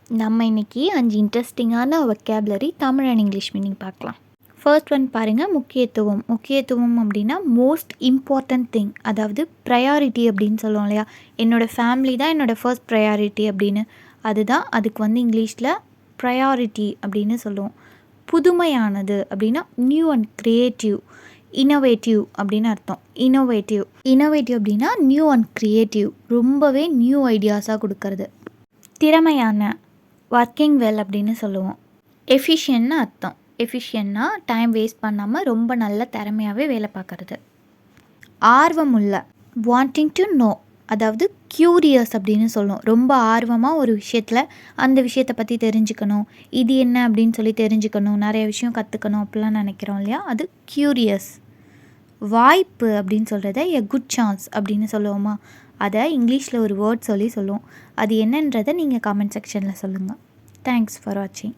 நம்ம இன்னைக்கு 5 இன்ட்ரெஸ்டிங்கான vocabulary Tamil and English meaning பார்க்கலாம். ஃபர்ஸ்ட் ஒன் பாருங்கள், முக்கியத்துவம். முக்கியத்துவம் அப்படின்னா மோஸ்ட் இம்பார்ட்டன்ட் திங், அதாவது ப்ரையாரிட்டி அப்படின்னு சொல்லுவோம் இல்லையா. என்னோடய ஃபேமிலி தான் என்னோடய ஃபர்ஸ்ட் ப்ரையாரிட்டி அப்படின்னு, அதுதான் அதுக்கு வந்து இங்கிலீஷில் ப்ரையாரிட்டி அப்படின்னு சொல்லுவோம். புதுமையானது அப்படின்னா நியூ அண்ட் க்ரியேட்டிவ். இன்னோவேட்டிவ் அப்படின்னு அர்த்தம். இன்னோவேட்டிவ் அப்படின்னா நியூ அண்ட் க்ரியேட்டிவ், ரொம்பவே நியூ ஐடியாஸாக கொடுக்கறது. திறமையான, ஒர்க்கிங் வெல் அப்படின்னு சொல்லுவோம். எஃபிஷியன்ட்னு அர்த்தம். எஃபிஷியன்ட்னா டைம் வேஸ்ட் பண்ணாமல் ரொம்ப நல்ல திறமையாகவே வேலை பார்க்குறது. ஆர்வமுள்ள, வாண்டிங் டு நோ, அதாவது க்யூரியஸ் அப்படின்னு சொல்லுவோம். ரொம்ப ஆர்வமாக ஒரு விஷயத்தில் அந்த விஷயத்தை பற்றி தெரிஞ்சுக்கணும், இது என்ன அப்படின்னு சொல்லி தெரிஞ்சுக்கணும், நிறைய விஷயம் கற்றுக்கணும் அப்படிலாம் நினைக்கிறோம் இல்லையா, அது க்யூரியஸ். வாய்ப்பு அப்படின்னு சொல்கிறத எ குட் சான்ஸ் அப்படின்னு சொல்லுவோமா, அதை இங்கிலீஷில் ஒரு வேர்ட் சொல்லுவோம். அது என்னன்றதை நீங்கள் கமெண்ட் செக்ஷனில் சொல்லுங்கள். தேங்க்ஸ் ஃபார் வாட்சிங்.